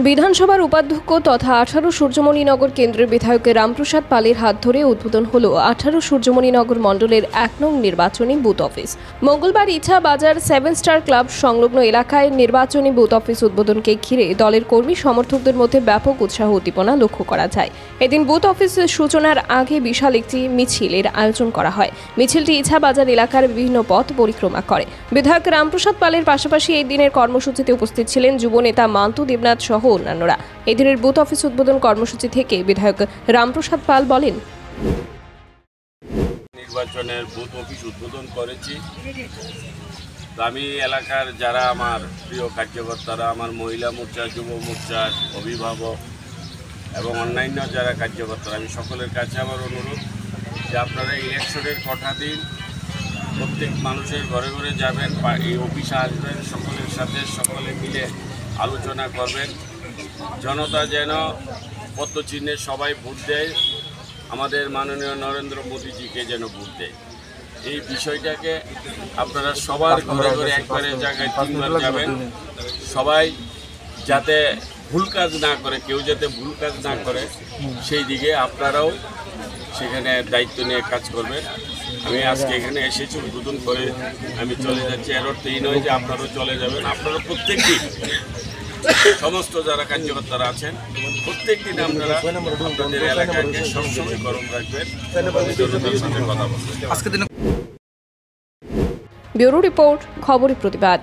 বিধানসভার উপাধ্যক্ষ তথা 18 সূর্যমণিনগর কেন্দ্রের বিধায়ক রামপ্রসাদ পালের হাত ধরে উদ্বোধন হল 18 সূর্যমণিনগর মণ্ডলের 1 নং নির্বাচনী বুথ অফিস। মঙ্গলবার ইছা বাজার 7 স্টার ক্লাব সংলগ্ন এলাকায় নির্বাচনী বুথ অফিস উদ্বোধনকে ঘিরে দলের কর্মী সমর্থকদের মধ্যে ব্যাপক উৎসাহ উদ্দীপনা লক্ষ্য করা যায়। এদিন বুথ অফিসের সূচনার আগে বিশাল একটি মিছিলের আয়োজন করা হয়। মিছিলটি ইছা বাজার এলাকার বিভিন্ন পথ পরিক্রমা করে। বিধায়ক রামপ্রসাদ পালের পাশাপাশি এই দিনের কর্মসূচিতে উপস্থিত ছিলেন যুবনেতা মান্তু দেবনাথ সহ অন্যান্যরা। এই দিনের বুথ অফিস উদ্বোধন কর্মসূচি থেকে বিধায়ক রামপ্রসাদ পাল বলেন, নির্বাচনের বুথ অফিস উদ্বোধন করেছি। আমি এলাকার যারা আমার প্রিয় কার্যকর্তারা, আমার মহিলা মোর্চা, যুব মোর্চার অভিভাবক এবং অন্যান্য যারা কার্যকর্তারা, আমি সকলের কাছে আমার অনুরোধ যে আপনারা ইলেকশনের কটা দিন প্রত্যেক মানুষের ঘরে ঘরে যাবেন, এই অফিসে আসবেন, সকলের সাথে সকলে মিলে আলোচনা করবেন। জনতা যেন পদ্মচিহ্নে সবাই ভোট দেয়, আমাদের মাননীয় নরেন্দ্র মোদীজিকে যেন ভোট দেয়। এই বিষয়টাকে আপনারা সবার ঘরে ঘরে একবারের জায়গায় 3 বার যাবেন। সবাই যাতে ভুল কাজ না করে, কেউ যাতে ভুল কাজ না করে, সেই দিকে আপনারাও সেখানে দায়িত্ব নিয়ে কাজ করবেন। আমি আজকে এখানে এসেছি, উদ্বোধন করে আমি চলে যাচ্ছি। এর অর্থ এই নয় যে আপনারাও চলে যাবেন। আপনারা প্রত্যেকদিন, সমস্ত যারা কার্যকর্তারা আছেন, প্রত্যেক দিন আপনারা আপনাদের এলাকাকে সবসময় গরম রাখবেন, জনতার সাথে কথা বলবেন। ব্যুরো রিপোর্ট, খবরের প্রতিবাদ।